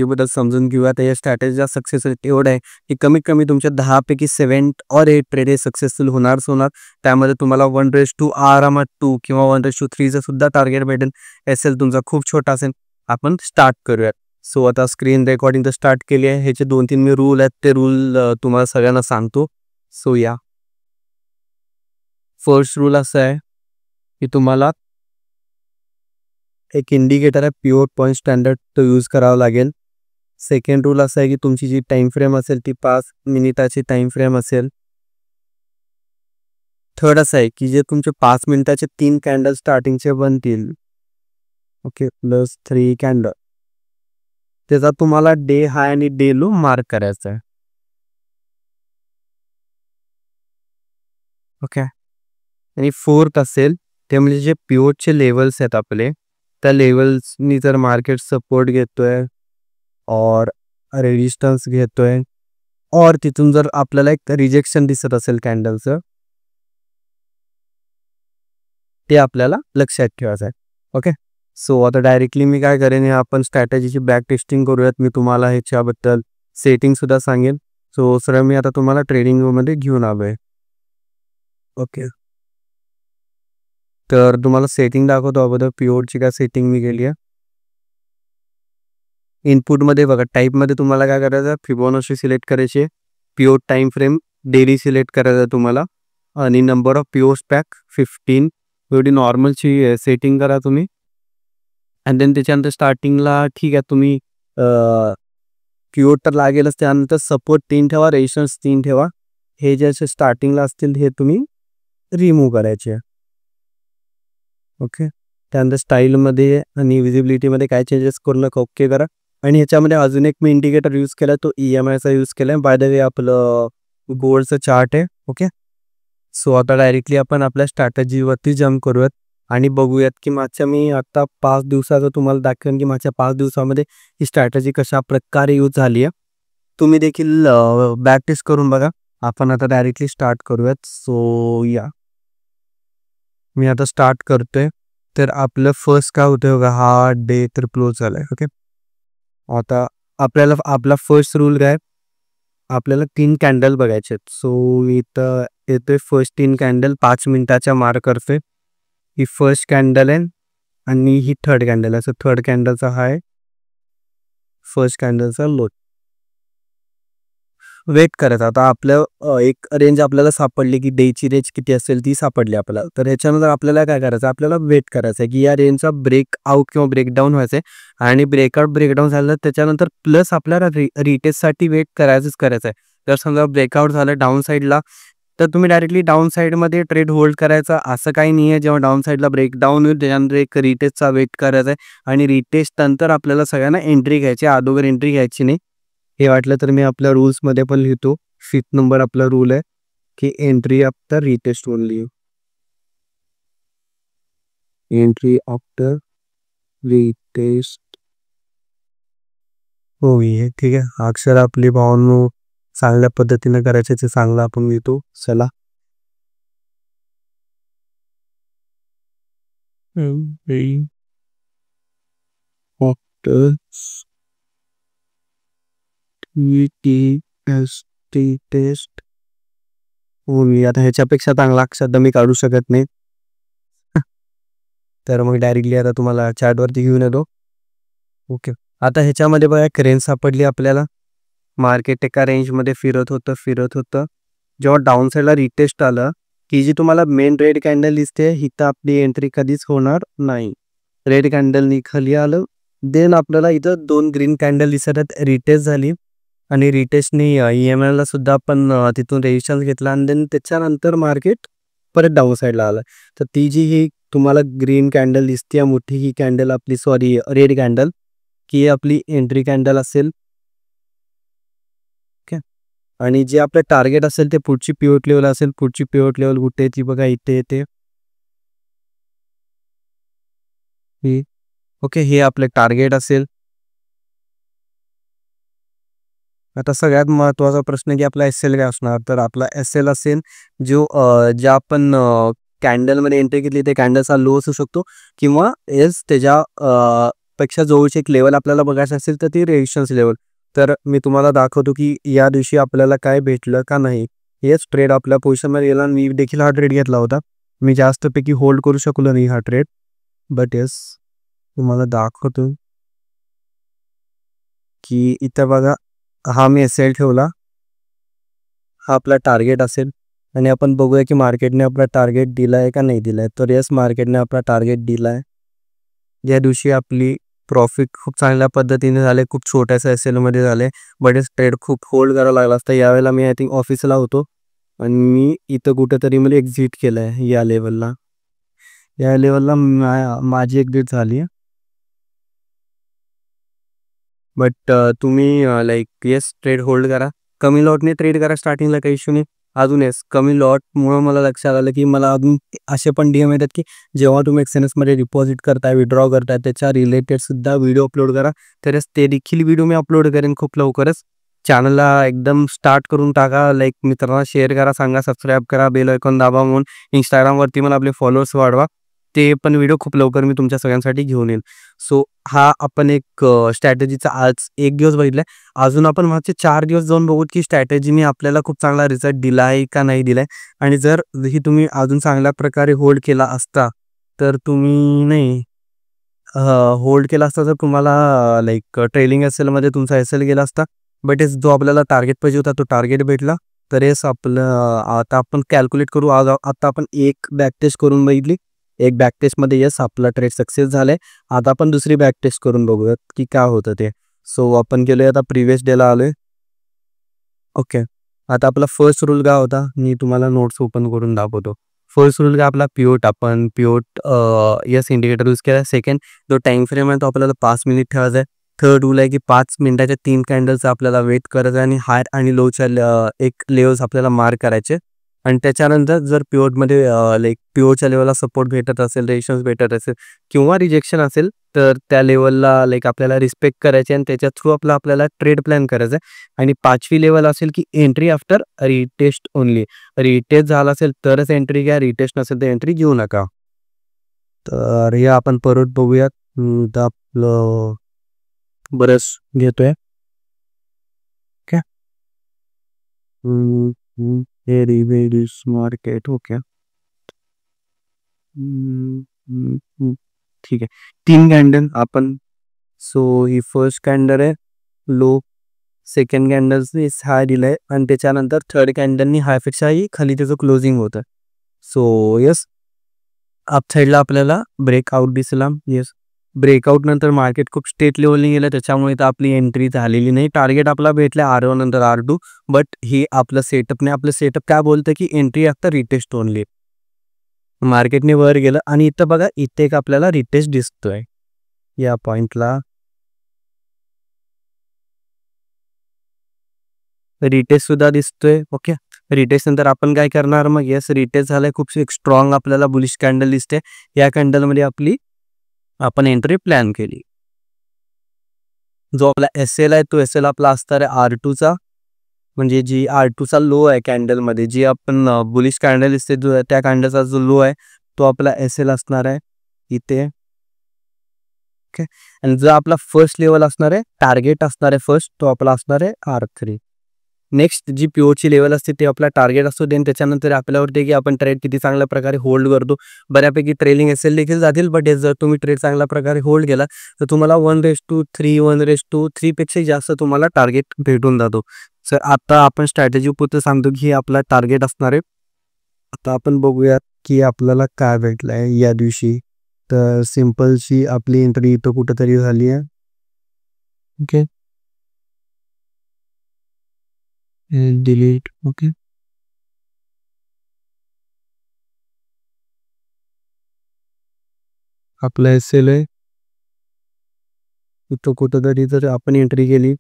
बद्दल समजून घेऊया. तर या स्ट्रॅटेजीचा सक्सेस रेट एवढा आहे, की कमीत कमी तुमच्या 10 पैकी 7 और 8 ट्रेड हे सक्सेसफुल होणारच होणार. त्यामध्ये तुम्हाला 1:2 आरामात 2 किंवा 1:3 चं सुद्धा टार्गेट भेटेल. एस-एल तुमचा खूप छोटा असेल. आपण स्टार्ट करूयात. सो आता स्क्रीन रेकॉर्डिंग तर स्टार्ट केली आहे. ह्याचे 2-3 मी रूल आहेत, ते रूल तुम्हाला सगळ्यांना सांगतो. सो या फर्स्ट रूल असा आहे, की तुम्हाला एक इंडिकेटर आहे पिव्होट पॉइंट स्टँडर्ड, तो यूज करावा लागेल. सेकंड रूल असा आहे, की तुमची जी टाइम फ्रेम असेल ती 5 मिनिटाची टाइम फ्रेम असेल. थर्ड असं आहे, की जे तुमचे 5 मिनिटाचे 3 कॅन्डल स्टार्टिंगचे बनतील, ओके, प्लस 3 कॅन्डल, त्याचा तुम्हाला डे हाय आणि डे लो मार्क करायचा आहे. ओके. आणि फोर्थ असेल ते म्हणजे जे पिव्होटचे लेवल्स आहेत आपले, त्या लेवल्सनी जर मार्केट सपोर्ट घेतोय और रेजिस्टन्स घेतोय और तिथून जर आपल्याला एक रिजेक्शन दिसत असेल कॅन्डलचं, ते आपल्याला लक्षात ठेवायचं आहे. ओके. सो आता डायरेक्टली मी काय करेन, आपण स्ट्रॅटेजीची बॅक टेस्टिंग करूयात. मी तुम्हाला ह्याच्याबद्दल सेटिंग सुद्धा सांगेन. सो सरळ मी आता तुम्हाला ट्रेडिंग मध्ये घेऊन आलोय. ओके. तर तुम्हाला सेटिंग दाखवतो अगोदर पिव्होटची काय सेटिंग मी केली आहे. इनपुटमध्ये बघा, टाईपमध्ये तुम्हाला काय करायचं आहे, फिबोनाची सिलेक्ट करायची आहे. Pivot time frame daily select करायचा आहे तुम्हाला आणि नंबर ऑफ पिव्होट्स पॅक 15 एवढी नॉर्मलची सेटिंग करा तुम्ही. अँड देन त्याच्यानंतर स्टार्टिंगला ठीक आहे तुम्ही पिव्होट तर लागेलच, त्यानंतर सपोर्ट 3 ठेवा, रेजिस्टन्स 3 ठेवा. हे जे असे स्टार्टिंगला असतील हे तुम्ही रिमूव्ह करायचे. ओके. त्यानंतर स्टाईलमध्ये आणि विजिबिलिटीमध्ये काय चेंजेस करू नका, ओके करा. आणि ह्याच्यामध्ये अजून एक मी इंडिकेटर यूज केला, तो EMIचा यूज केला आहे. बाय द वे आपलं गोल्डचं चार्ट आहे. ओके. सो आता डायरेक्टली आपण आपल्या स्ट्रॅटेजीवरती जम्प करूयात आणि बघूयात, की मागच्या मी आता 5 दिवसाचं तुम्हाला दाखवेन, की मागच्या 5 दिवसामध्ये ही स्ट्रॅटेजी कशा प्रकारे यूज झाली आहे. तुम्ही देखील बॅक टेस्ट करून बघा. आपण आता डायरेक्टली स्टार्ट करूयात. सो या मी आता स्टार्ट करतोय. तर आपलं फर्स्ट काय होतं बघा, हा डे तर क्लोज झालाय. ओके. आता आपल्याला आपला फर्स्ट रूल काय, आपल्याला 3 कॅन्डल बघायचे आहेत. सो इथं येतोय फर्स्ट 3 कॅन्डल 5 मिनिटाच्या मार्क करतोय. ही फर्स्ट कॅन्डल आहे आणि ही थर्ड कॅन्डल आहे. सो थर्ड कॅन्डलचा हाय, फर्स्ट कॅन्डलचा लो. वेट करायचा. आता आपलं एक रेंज आपल्याला सापडली, की डेची रेंज किती असेल ती सापडली आपल्याला. तर ह्याच्यानंतर आपल्याला काय करायचं, आपल्याला वेट करायचं आहे, की या रेंजचा ब्रेकआउट किंवा ब्रेकडाऊन व्हायचं आहे. आणि ब्रेकआउट ब्रेकडाऊन झालं त्याच्यानंतर प्लस आपल्याला रिटेस्टसाठी वेट करायचं आहे. जर समजा ब्रेकआउट झालं डाऊन साईडला, तर तुम्ही डायरेक्टली डाऊन साईडमध्ये ट्रेड होल्ड करायचा, असं काही नाही आहे. जेव्हा डाऊन साईडला ब्रेकडाऊन होईल त्याच्यानंतर एक रिटेस्टचा वेट करायचा आहे आणि रिटेस्ट नंतर आपल्याला सगळ्यांना एंट्री घ्यायची, अगोदर एंट्री घ्यायची नाही. हे वाटलं तर मी आपल्या रूल्समध्ये पण लिहितो. 5th नंबर आपला रूल आहे, की entry after retest only. Entry after retest हो, हे ठीक आहे. अक्षर आपली भावनो चांगल्या पद्धतीने करायचे ते चांगलं आपण लिहितो. चला आफ्टर टेस्ट हो, मी आता ह्याच्यापेक्षा चांगला अक्षर मी काढू शकत नाही. तर मग डायरेक्टली आता तुम्हाला चार्टवरती घेऊन येतो. ओके. आता ह्याच्यामध्ये बघा एक रेंज सापडली आपल्याला. मार्केट एका रेंजमध्ये फिरत होतं. जेव्हा डाऊन साईडला रिटेस्ट आलं, की जी तुम्हाला मेन रेड कॅन्डल दिसते, इथं आपली एंट्री कधीच होणार नाही. रेड कॅन्डलनी खाली आलं, देन आपल्याला इथं 2 ग्रीन कॅन्डल दिसत आहेत. रिटेस्ट झाली आणि रिटेस्टनी EMIला सुद्धा आपण तिथून रेजिस्टन्स घेतला आणि देन त्याच्यानंतर मार्केट परत डाऊन साईडला आलं. तर ती जी ही तुम्हाला ग्रीन कॅन्डल दिसते मोठी, ही कॅन्डल आपली रेड कॅन्डल, की आपली एंट्री कॅन्डल असेल. ओके. आणि जे आपलं टार्गेट असेल ते पुढची पिव्होट लेवल असेल. पुढची पिव्होट लेवल कुठे आहे ती बघा, इथे येते. ओके. हे आपलं टार्गेट असेल. आता सगळ्यात महत्त्वाचा प्रश्न, की आपला SL काय असणार, तर आपला SL असेल जो ज्या आपण कॅन्डलमध्ये एंट्री घेतली ते कॅन्डलचा लो असू शकतो किंवा त्याच्या पेक्षा जवळची एक लेवल आपल्याला बघायचं असेल तर ती रेजिस्टन्स लेवल. तर मी तुम्हाला दाखवतो की या दिवशी आपल्याला काय भेटलं का नाही. हेच ट्रेड आपल्या पोझिशनमध्ये गेला आणि मी देखील हा ट्रेड घेतला होता. मी जास्तपैकी होल्ड करू शकलो नाही हा ट्रेड. बट येस तुम्हाला दाखवतो की इथं बघा, हा मी एस एल ठेवला, हा आपला टार्गेट असेल आणि आपण बघूया की मार्केटने आपला टार्गेट दिला आहे का नाही दिला आहे. तर येस मार्केटने आपला टार्गेट दिला आहे. या दिवशी आपली प्रॉफिट खूप चांगल्या पद्धतीने झाले, खूप छोट्याशा एस एलमध्ये झाले. बरेच ट्रेड खूप होल्ड करावं लागला असता. यावेळेला मी आय थिंक ऑफिसला होतो आणि मी इथं कुठेतरी मला एक्झिट केलं आहे या लेवलला. या लेवलला माझी एक्झिट झाली आहे. बट तुम्ही लाईक येस ट्रेड होल्ड करा. कमी लॉटने ट्रेड करा स्टार्टिंगला, काही इश्यू नाही. अजून येस कमी लॉटमुळं मला लक्षात आलं की मला अजून असे पण DM येतात की जेव्हा तुम्ही एक्सएनएसमध्ये डिपॉझिट करताय, विड्रॉ करताय, त्याच्या रिलेटेड सुद्धा व्हिडिओ अपलोड करा. तरच ते देखील व्हिडिओ मी अपलोड करेन खूप लवकरच. चॅनलला एकदम स्टार्ट करून टाका. लाईक मित्रांना शेअर करा, सांगा सबस्क्राईब करा, बेल आयकॉन दाबा. म्हणून Instagramवरती पण आपले फॉलोअर्स वाढवा. ते पण व्हिडिओ खूप लवकर मी तुमच्या सगळ्यांसाठी घेऊन येईल. सो हा आपण एक स्ट्रॅटेजीचा आज एक दिवस बघितलाय. अजून आपण मागचे 4 दिवस जाऊन बघू की स्ट्रॅटेजीने आपल्याला खूप चांगला रिझल्ट दिला आहे का नाही दिलाय. आणि जर ही तुम्ही अजून चांगल्या प्रकारे होल्ड केला असता तर तुम्ही नाही होल्ड केला असता तर तुम्हाला लाईक ट्रेलिंग एसएलमध्ये तुमचा एसएल गेला असता. बट जो आपल्याला टार्गेट पाहिजे होता तो टार्गेट भेटला. तर येस आपलं आता आपण कॅल्क्युलेट करू. आज आता आपण एक बॅक टेस्ट करून बघितली. एक बॅक टेस्टमध्ये येस आपला ट्रेड सक्सेस झालाय. आता आपण दुसरी बॅक टेस्ट करून बघूयात की काय होतं ते. सो आपण गेलोय आता प्रिव्हियस डेला आलोय. ओके, आता आपला फर्स्ट रूल काय होता मी तुम्हाला नोट्स ओपन करून दाखवतो. फर्स्ट रूल काय आपला पिवट, आपण पिवट येस इंडिकेटर यूज केला. सेकंड जो टाइम फ्रेम आहे तो आपल्याला 5 मिनिट ठेवायचा आहे. थर्ड रूल आहे की 5 मिनिटाच्या 3 कॅन्डल्स आपल्याला वेट करायचं आणि हायर आणि लोच्या एक लेवल्स आपल्याला मार्क करायचे. आणि त्याच्यानंतर जर पिवटमध्ये लाईक पिवटच्या लेवलला सपोर्ट भेटत असेल, रेजिस्टन्स भेटत असेल किंवा रिजेक्शन असेल तर त्या लेवलला लाईक आपल्याला रिस्पेक्ट करायचे आणि त्याच्या थ्रू आपल्याला ट्रेड प्लॅन करायचा आहे. आणि 5वी लेवल असेल की entry after retest only. Retest झाला असेल तरच एंट्री घ्या, रिटेस्ट नसेल तर एंट्री घेऊ नका. तर हे आपण परत बघूयात. तर आपलं बरंच घेतोय. Okay, very very market. Okay, ठीक आहे. 3 कॅन्डल आपण. सो ही फर्स्ट कॅन्डल आहे लो, सेकंड कॅन्डल्सनी हाय दिलाय आणि त्याच्यानंतर थर्ड कॅन्डलनी हायपेक्षाही खाली त्याचं क्लोजिंग होतं. सो येस अप साईडला आपल्याला ब्रेकआउट दिसला. येस ब्रेकआउट नंतर मार्केट खूप स्टेट लेवलने गेलं, त्याच्यामुळे तर आपली एंट्री झालेली नाही. टार्गेट आपला भेटला R1 नंतर R2. बट ही आपलं सेटअप काय बोलतं की एंट्री आफ्टर रिटेस्ट ओनली. मार्केटने वर गेलं आणि इथं बघा इथे एक आपल्याला रिटेस्ट दिसतोय या पॉइंटला. रिटेस्ट सुद्धा दिसतोय. ओके, रिटेस्ट नंतर आपण काय करणार मग. येस रिटेस्ट झालाय, खूप एक स्ट्रॉंग आपल्याला बुलिश कॅन्डल दिसते. या कॅन्डलमध्ये आपण एंट्री प्लॅन केली. जो आपला एसएल आहे तो एसएल आपला असणार आहे R2चा, म्हणजे जी R2चा लो आहे कॅन्डलमध्ये, जी आपण बुलिश कॅन्डल दिसते जो त्या कॅन्डलचा जो लो आहे तो आपला एसएल असणार आहे इथे. ओके, आणि जो आपला फर्स्ट लेवल असणार आहे, टार्गेट असणार आहे फर्स्ट, तो आपला असणार आहे R3. नेक्स्ट जी पिओची लेवल असते ते आपला टार्गेट असतो. देन त्याच्यानंतर आपल्यावरती की आपण ट्रेड किती चांगल्या प्रकारे होल्ड करतो. बऱ्यापैकी ट्रेलिंग एसएल देखील जातील. बट जर तुम्ही ट्रेड चांगल्या प्रकारे होल्ड केला तर तुम्हाला 1:3 1:3 पेक्षा जास्त तुम्हाला टार्गेट भेटून जातो. सर आता आपण स्ट्रॅटेजी पुरतं सांगतो की आपला टार्गेट असणार आहे. आता आपण बघूयात की आपल्याला काय भेटलंय या दिवशी. तर सिम्पलची आपली एंट्री इथं कुठेतरी झाली आहे. Okay, delete. ओके, आपला एसएल आहे इथं कुठंतरी. जर आपण एंट्री केली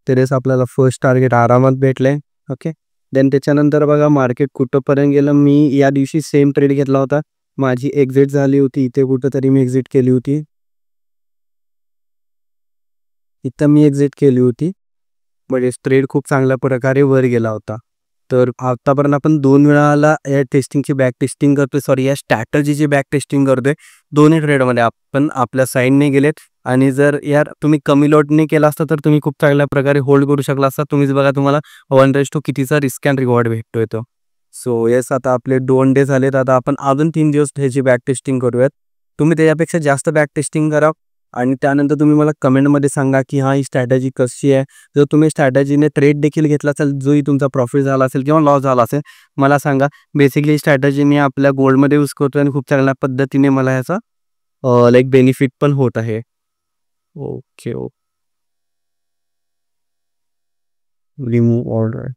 तरच आपल्याला फर्स्ट टार्गेट आरामात भेटलंय. ओके, देन त्याच्यानंतर बघा मार्केट कुठंपर्यंत गेलं. मी या दिवशी सेम ट्रेड घेतला होता, माझी एक्झिट झाली होती इथे कुठंतरी, मी एक्झिट केली होती इथं, मी एक्झिट केली होती. म्हणजे ट्रेड खूप चांगल्या प्रकारे वर गेला होता. तर आतापर्यंत आपण 2 वेळाला या टेस्टिंगची बॅक टेस्टिंग करतोय, सॉरी या स्ट्रॅटजीची बॅक टेस्टिंग करतोय. दोन्ही ट्रेडमध्ये आपण आपल्या साईडने गेलेत. आणि जर यार तुम्ही कमी लॉटने केला असता तर तुम्ही खूप चांगल्या प्रकारे होल्ड करू शकला असता. तुम्हीच बघा तुम्हाला 1:2 कितीचा रिस्क अँड रिवॉर्ड भेटतोय तो. सो येस, आता आपले 2 डे झालेत. आता आपण अजून 3 दिवस ह्याची बॅक टेस्टिंग करूयात. तुम्ही त्याच्यापेक्षा जास्त बॅक टेस्टिंग करा आणि त्यानंतर तुम्ही मला कमेंटमध्ये सांगा की हां, ही स्ट्रॅटेजी कशी आहे. जर तुम्ही स्ट्रॅटेजीने ट्रेड देखील घेतला असेल, जोही तुमचा प्रॉफिट झाला असेल किंवा लॉस झाला असेल, मला सांगा. बेसिकली स्ट्रॅटेजी मी आपल्या गोल्डमध्ये यूज करतोय आणि खूप चांगल्या पद्धतीने मला ह्याचा लाईक बेनिफिट पण होत आहे. ओके. Remove order.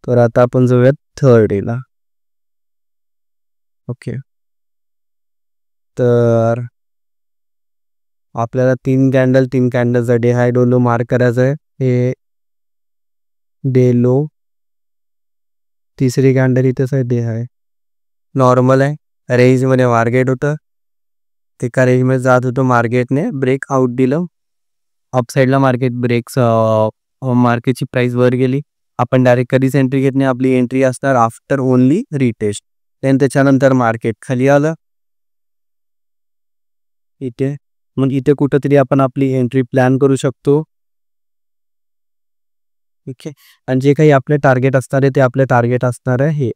तर आता आपण जाऊयात थर्ड डेला. ओके. तर आपल्याला 3 कॅन्डलचा डे हाय डो लो मार्क करायचा आहे. हे डे लो, तिसरी कॅन्डल इथेच आहे, डे हाय नॉर्मल आहे. रेंजमध्ये मार्केट होतं, ते का रेंजमध्ये जात होतं, मार्केटने ब्रेक आउट दिलं. अपसाईडला मार्केट मार्केटची प्राइस वर गेली. आपण डायरेक्ट कधीच एंट्री घेत नाही. आपली एंट्री असणार आफ्टर ओनली रिटेस्ट. देन त्याच्यानंतर मार्केट खाली आलं इथे. मग इथे कुठंतरी आपण आपली एंट्री प्लॅन करू शकतो. ठीक आहे. आणि जे काही आपले टार्गेट असणार आहे ते आपले टार्गेट असणार आहे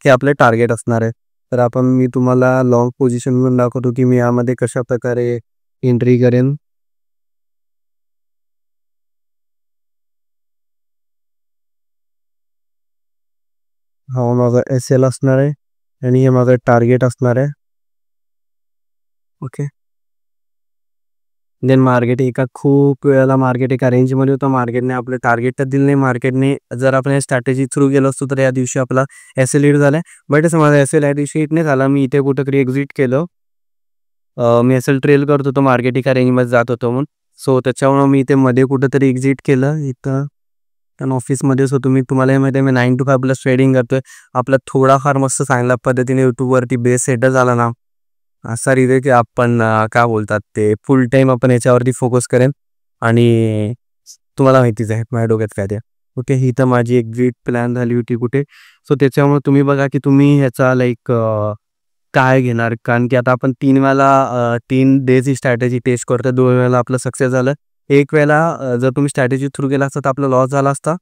हे आपले टार्गेट असणार आहे. तर मी तुम्हाला लॉंग पोझिशन म्हणून दाखवतो की मी यामध्ये कशा प्रकारे एंट्री करेन. हा माझा SL असणार आहे आणि हे माझं टार्गेट असणार आहे. ओके. देन मार्केट खूप वेळेला मार्केट एका रेंजमध्ये होतं. मार्केटने आपलं टार्गेट तर दिलं नाही. मार्केटने जर आपण स्ट्रॅटेजी थ्रू गेलो असतो तर या दिवशी आपला SL हिट झालाय. बट माझा SL या दिवशी हिट नाही झाला. मी इथे कुठेतरी एक्झिट केलं. मी SL ट्रेल करत होतो, मार्केट एका रेंजमध्ये जात होतो म्हणून. सो त्याच्यामुळं मी इथे मध्ये कुठेतरी एक्झिट केलं. इथं पण ऑफिसमध्येच होतो मी. तुम्हाला हे माहिती आहे, मी 9 to 5 प्लस ट्रेडिंग करतोय. आपला थोडाफार मस्त चांगल्या पद्धतीने यूट्यूबवरती बेस सेटल झाला ना, असा रिझल्ट की आपण काय बोलतात ते फुल टाईम आपण याच्यावरती फोकस करेन. आणि तुम्हाला माहितीच आहे माझ्या डोक्यात काय ते. ओके, ही तर माझी एक्झिट प्लॅन झाली होती कुठे. सो त्याच्यामुळे तुम्ही बघा की तुम्ही ह्याचा लाईक काय घेणार. कारण की आता आपण 3 वेळा 3 डेज ही स्ट्रॅटेजी टेस्ट करतो. 2 वेळेला आपलं सक्सेस झालं. एक वेळेला जर तुम्ही स्ट्रॅटेजी थ्रू गेला असता तर आपला लॉस झाला असता.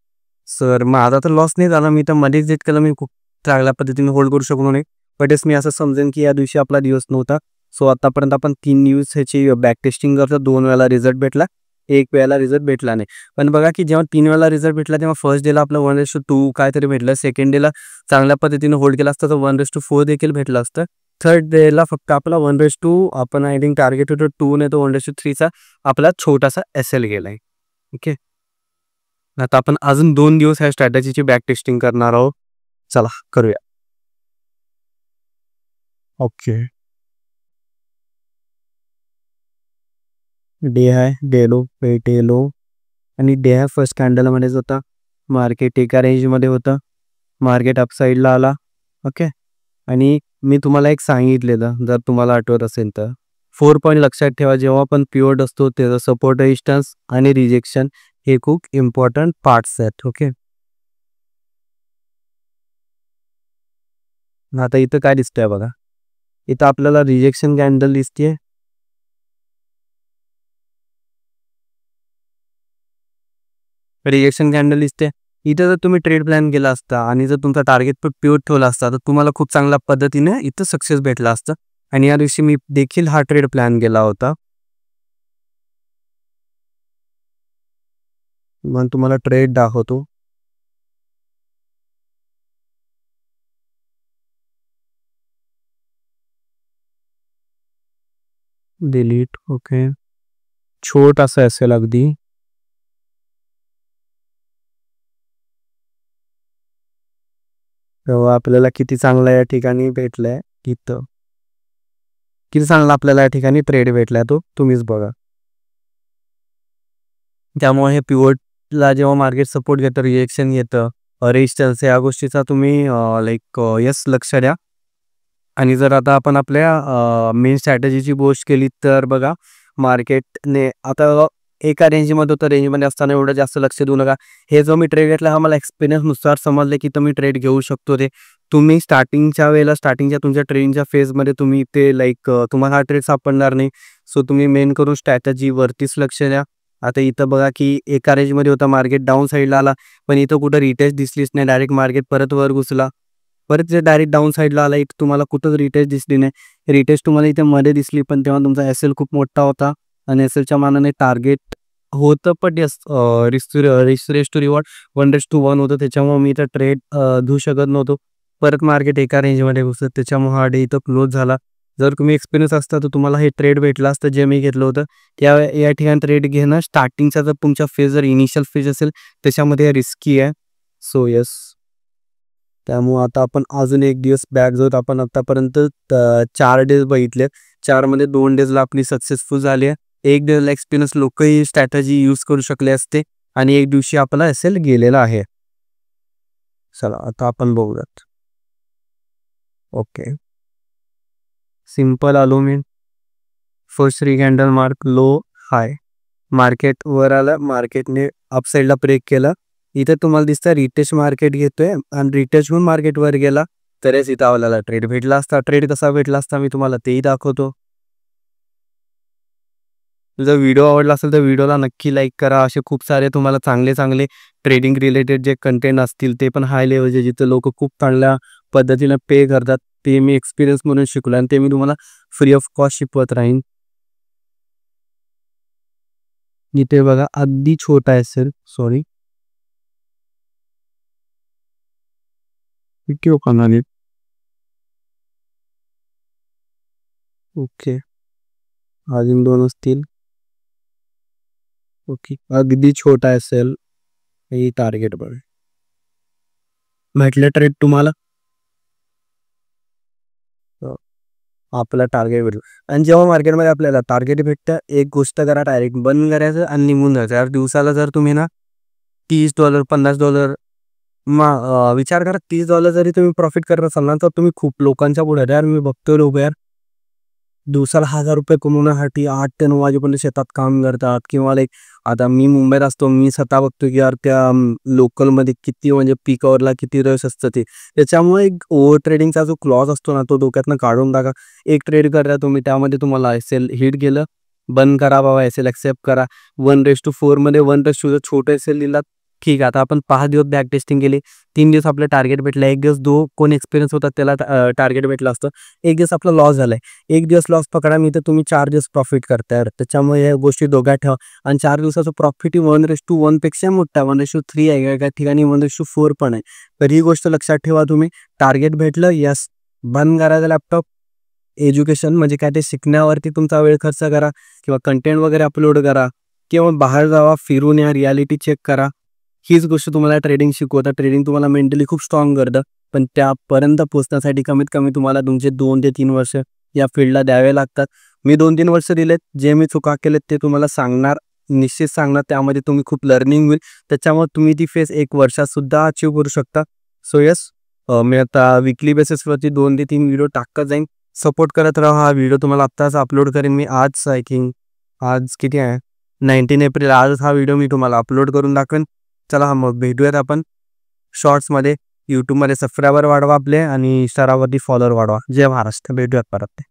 सर माझा तर लॉस नाही झाला. मी तर मध्ये एक्झिट केलं. मी खूप चांगल्या पद्धतीने होल्ड करू शकलो नाही. बट मी असं समजेन की या दिवशी आपला दिवस नव्हता. सो आतापर्यंत आपण 3 दिवस ह्याची बॅक टेस्टिंग करतो. 2 वेळेला रिझल्ट भेटला, 1 वेळेला रिझल्ट भेटला नाही. पण बघा की जेव्हा 3 वेळेला रिझल्ट भेटला तेव्हा फर्स्ट डेला आपलं 1:2 काहीतरी भेटलं. सेकंड डेला चांगल्या पद्धतीने होल्ड केला असता तर 1:4 देखील भेटलं असतं. थर्ड डेला फक्त आपला 1:2 आपण आय थिंक टार्गेट होतं 2 नाही तर 1:3चा आपला छोटासा SL गेलाय. ओके. आता आपण अजून 2 दिवस ह्या स्ट्रॅटेजीची बॅक टेस्टिंग करणार आहोत. चला करूया. ओके. डे हाय, डे लो, डे लो आणि डे हाय फर्स्ट कॅन्डलमध्येच होता. मार्केट एका रेंजमध्ये होतं. मार्केट अपसाईडला आला. ओके. आणि मी तुम्हाला एक सांगितलेलं, जर तुम्हाला आठवत असेल तर 4 पॉईंट लक्षात ठेवा. जेव्हा पण पिव्होट असतो त्याचा सपोर्ट, रेजिस्टन्स आणि रिजेक्शन हे खूप इम्पॉर्टंट पार्ट्स आहेत. ओके. आता इथं काय दिसतंय बघा. इथं आपल्याला रिजेक्शन कॅन्डल दिसते. रिजेक्शन कॅन्डल दिसते. इथं जर तुम्ही ट्रेड प्लॅन केला असता आणि जर तुमचा टार्गेट पण पिव्होट ठेवला असता तर तुम्हाला खूप चांगल्या पद्धतीने इथं सक्सेस भेटला असतं. आणि या दिवशी मी देखील हा ट्रेड प्लॅन केला होता. मग तुम्हाला ट्रेड दाखवतो. डिलीट. ओके. छोटासा असेल अगदी. तेव्हा आपल्याला किती चांगला या ठिकाणी भेटलाय. इथं किती चांगला आपल्याला या ठिकाणी ट्रेड भेटलाय तो तुम्हीच बघा. त्यामुळे हे पिव्होटला जेव्हा मार्केट सपोर्ट घेतं, रिएक्शन घेतं, रेजिस्टन्स या गोष्टीचा तुम्ही लाईक यस लक्ष द्या. आणि जर आता आपण आपल्या मेन स्ट्रॅटेजीची गोष्ट केली तर बघा, मार्केटने आता एका रेंजमध्ये होतं, रेंजमध्ये असताना एवढं जास्त लक्ष देऊ नका. हे जो मी ट्रेड घेतला हा मला एक्सपिरियन्सनुसार समजलं की तुम्ही ट्रेड घेऊ शकतो ते. तुम्ही स्टार्टिंगच्या वेळेला स्टार्टिंगच्या तुमच्या ट्रेडिंगच्या फेजमध्ये तुम्ही ते तुम्हाला हा ट्रेड सापडणार नाही. सो तुम्ही मेन करून स्ट्रॅटेजीवरतीच लक्ष द्या. आता इथं बघा की एका रेंजमध्ये होता, मार्केट डाऊन साईडला आला, पण इथं कुठं रिटेस्ट दिसलीच नाही. डायरेक्ट मार्केट परत वर घुसला. परत ते डायरेक्ट डाऊन साईडला आला. इथं तुम्हाला कुठंच रिटेस्ट दिसली नाही. रिटेस्ट तुम्हाला इथे मध्ये दिसली, पण तेव्हा तुमचा एस-एल खूप मोठा होता आणि एस-एलच्या मानाने टार्गेट होतं, पण यस रिस्क टू रिवॉर्ड 1:1 होतं. त्याच्यामुळे मी इथं ट्रेड घेऊ शकत नव्हतो. परत मार्केट एका रेंजमध्ये घुसत, त्याच्यामुळे हा डे इथं क्लोज झाला. जर तुम्ही एक्सपिरियन्स असता तर तुम्हाला हे ट्रेड भेटलं असतं जे मी घेतलं होतं. या ठिकाणी ट्रेड घेणं स्टार्टिंगचा जर तुमचा फेज जर इनिशियल फेज असेल त्याच्यामध्ये रिस्की आहे. सो येस, त्यामुळे आता आपण अजून एक दिवस बॅक जाऊत. आपण आतापर्यंत 4 डेज बघितले. 4 मध्ये 2 डेजला आपली सक्सेसफुल झाली आहे. 1 डेजला एक्सपिरियन्स लोकही स्ट्रॅटेजी यूज करू शकले असते आणि एक दिवशी आपला एस-एल गेलेला आहे. चला आता आपण बघूयात. ओके, सिंपल आलो मी. फर्स्ट 3 कॅन्डल मार्क लो हाय, मार्केट वर आलं, मार्केटने अपसाईडला ब्रेक केलं. इथे तुम्हाला दिसतं रिटेस्ट मार्केट घेतोय आणि रिटेस्ट घेऊन मार्केट वर गेला, तरच इथं आपल्याला ट्रेड भेटला असता. ट्रेड कसा भेटला असता मी तुम्हाला तेही दाखवतो. जर व्हिडिओ आवडला असेल तर व्हिडिओला नक्की लाईक करा. असे खूप सारे तुम्हाला चांगले चांगले ट्रेडिंग रिलेटेड जे कंटेंट असतील ते पण हाय लेवलचे, जिथे लोक खूप चांगल्या पद्धतीने पे करतात, ते मी एक्सपिरियन्स म्हणून शिकलो आणि ते मी तुम्हाला फ्री ऑफ कॉस्ट शिकवत राहीन. इथे बघा अगदी छोटा असेल, सॉरी क्यों करणार आहे. ओके, अजून 2 असतील. ओके, अगदी छोटा असेल. ही टार्गेट बघ, भेटलं ट्रेड तुम्हाला, आपला टार्गेट भेटलं. आणि जेव्हा मार्केटमध्ये आपल्याला टार्गेट भेटतं, एक गोष्ट करा, डायरेक्ट बंद करायचं आणि निघून जायचं. यार दिवसाला जर तुम्ही ना $30 $50 विचार करा, $30 जरी तुम्ही प्रॉफिट करत असाल ना, तर तुम्ही खूप लोकांच्या पुढे. यार मी बघतोय लोक यार दिवसाला ₹1000 कमवण्यासाठी 8 ते 9 वाजेपर्यंत शेतात काम करतात, किंवा आता मी मुंबईत असतो, मी स्वतः बघतो की यार त्या लोकलमध्ये किती म्हणजे पीक आवरला किती रश असतं ते. त्याच्यामुळे एक ओव्हर ट्रेडिंगचा जो क्लॉज असतो ना, तो डोक्यातनं काढून टाका. एक ट्रेड करा तुम्ही, त्यामध्ये तुम्हाला एस-एल हिट गेलं, बंद करा बाबा, एस-एल एक्सेप्ट करा. 1:4 मध्ये 1:2 छोटं एस-एल दिला, ठीक आहे. आता आपण 5 दिवस बॅक टेस्टिंग केली, 3 दिवस आपलं टार्गेट भेटलं, 1 दिवस कोण एक्सपिरियन्स होता त्याला टार्गेट भेटलं असतं, 1 दिवस आपला लॉस झालाय. 1 दिवस लॉस पकडा, मी तर तुम्ही 4 दिवस प्रॉफिट करताय. त्याच्यामुळे या गोष्टी डोक्यात ठेवा. आणि 4 दिवसाचं प्रॉफिट 1:1 पेक्षा मोठा आहे, 1:3 आहे, एका ठिकाणी 1:4 पण आहे. तर ही गोष्ट लक्षात ठेवा. तुम्ही टार्गेट भेटलं, यस, बंद करायचा लॅपटॉप. एज्युकेशन म्हणजे काय, ते शिकण्यावरती तुमचा वेळ खर्च करा, किंवा कंटेंट वगैरे अपलोड करा, किंवा बाहेर जावा, फिरून या, रियालिटी चेक करा. हीच गोष्ट तुम्हाला ट्रेडिंग शिकवतं. ट्रेडिंग तुम्हाला मेंटली खूप स्ट्रॉंग करतं, पण त्यापर्यंत पोहोचण्यासाठी कमीत कमी तुम्हाला तुमचे 2 ते 3 वर्ष या फील्डला द्यावे लागतात. मी 2-3 वर्ष दिलेत. जे मी चुका केलेत ते तुम्हाला सांगणार, निश्चित सांगणार. त्यामध्ये तुम्ही खूप लर्निंग होईल. त्याच्यामुळे तुम्ही ती फेज 1 वर्षात सुद्धा अचीव करू शकता. सो येस, मी आता वीकली बेसिसवरती 2 ते 3 व्हिडिओ टाकत जाईन. सपोर्ट करत राहा. हा व्हिडिओ तुम्हाला आत्ताच अपलोड करेन मी आज. आय थिंक आज किती आहे, 19 एप्रिल. आज हा व्हिडिओ मी तुम्हाला अपलोड करून दाखवेन. चला मग भेटूयात आपण शॉर्ट्समध्ये. यूट्यूबमध्ये सबस्क्रायबर वाढवा आपले, आणि इंस्टावरती फॉलोअर वाढवा. जय महाराष्ट्र. भेटूयात परत.